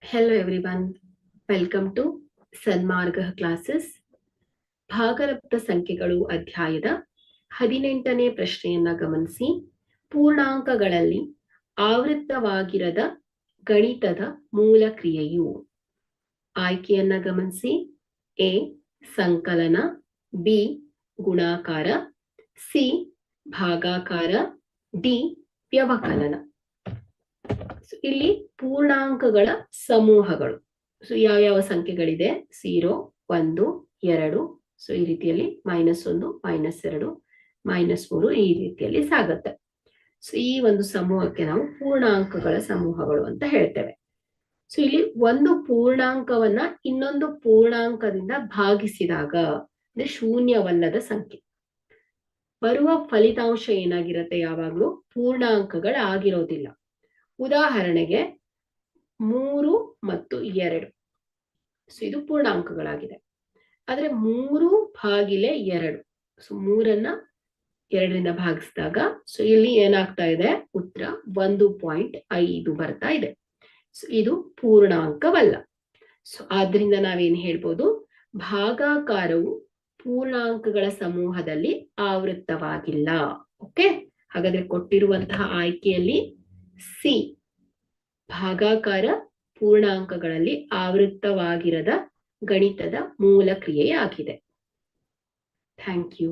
Hello everyone, welcome to Sanmarga classes. ಭಾಗಲಬ್ಧ ಸಂಖ್ಯೆಗಳು ಅಧ್ಯಾಯದ 18ನೇ ಪ್ರಶ್ನೆಯನ್ನ ಗಮನಿಸಿ. ಪೂರ್ಣಾಂಕಗಳಲ್ಲಿ ಆವೃತ್ತವಾಗಿರದ ಗಣಿತದ ಮೂಲ ಕ್ರಿಯೆಯು. ಆಯ್ಕೆಯನ್ನ ಗಮನಿಸಿ. ಎ ಸಂಕಲನ, ಬಿ ಗುಣಾಕಾರ, ಸಿ ಭಾಗಾಕಾರ, ಡಿ ವ್ಯವಕಲನ. ಇಲ್ಲಿ ಪೂರ್ಣಾಂಕಗಳ ಸಮೂಹಗಳು. ಯಾವ್ಯಾವ ಸಂಖ್ಯೆಗಳಿದೆ? 0, 1, 2. ಈ ರೀತಿಯಲ್ಲಿ -1, -2, -3 ಈ ರೀತಿಯಲ್ಲಿ ಸಾಗುತ್ತೆ. ಈ ಒಂದು ಸಮೂಹಕ್ಕೆ ನಾವು ಪೂರ್ಣಾಂಕಗಳ ಸಮೂಹಗಳು ಅಂತ ಹೇಳ್ತೇವೆ. ಇಲ್ಲಿ ಒಂದು ಪೂರ್ಣಾಂಕವನ್ನ ಇನ್ನೊಂದು ಪೂರ್ಣಾಂಕದಿಂದ ಭಾಗಿಸಿದಾಗ ಅಂದ್ರೆ ಶೂನ್ಯವಲ್ಲದ ಸಂಖ್ಯೆ ಬರುವ ಫಲಿತಾಂಶ ಏನಾಗಿರುತ್ತೆ? ಯಾವಾಗ್ಲೂ ಪೂರ್ಣಾಂಕಗಳಾಗಿರೋದಿಲ್ಲ. ಉದಾಹರಣೆಗೆ 3 ಮತ್ತು 2. ಇದು ಪೂರ್ಣಾಂಕಗಳಾಗಿದೆ. ಆದ್ರೆ 3/2. 3ಅನ್ನ 2ರಿಂದ ಭಾಗಿಸಿದಾಗ ಇಲ್ಲಿ ಏನಾಗ್ತಾ ಇದೆ? ಉತ್ತರ 1.5 ಬರ್ತಾ ಇದೆ. ಇದು ಪೂರ್ಣಾಂಕವಲ್ಲ. ಆದ್ರಿಂದ ನಾವೇನ್ ಹೇಳ್ಬೋದು? ಭಾಗಾಕಾರವು ಪೂರ್ಣಾಂಕಗಳ ಸಮೂಹದಲ್ಲಿ ಆವೃತ್ತವಾಗಿಲ್ಲ. ಓಕೆ, ಹಾಗಾದ್ರೆ ಕೊಟ್ಟಿರುವಂತಹ ಆಯ್ಕೆಯಲ್ಲಿ ಸಿ ಭಾಗಾಕಾರ ಪೂರ್ಣಾಂಕಗಳಲ್ಲಿ ಆವೃತ್ತವಾಗಿರದ ಗಣಿತದ ಮೂಲ ಕ್ರಿಯೆಯಾಗಿದೆ. Thank you.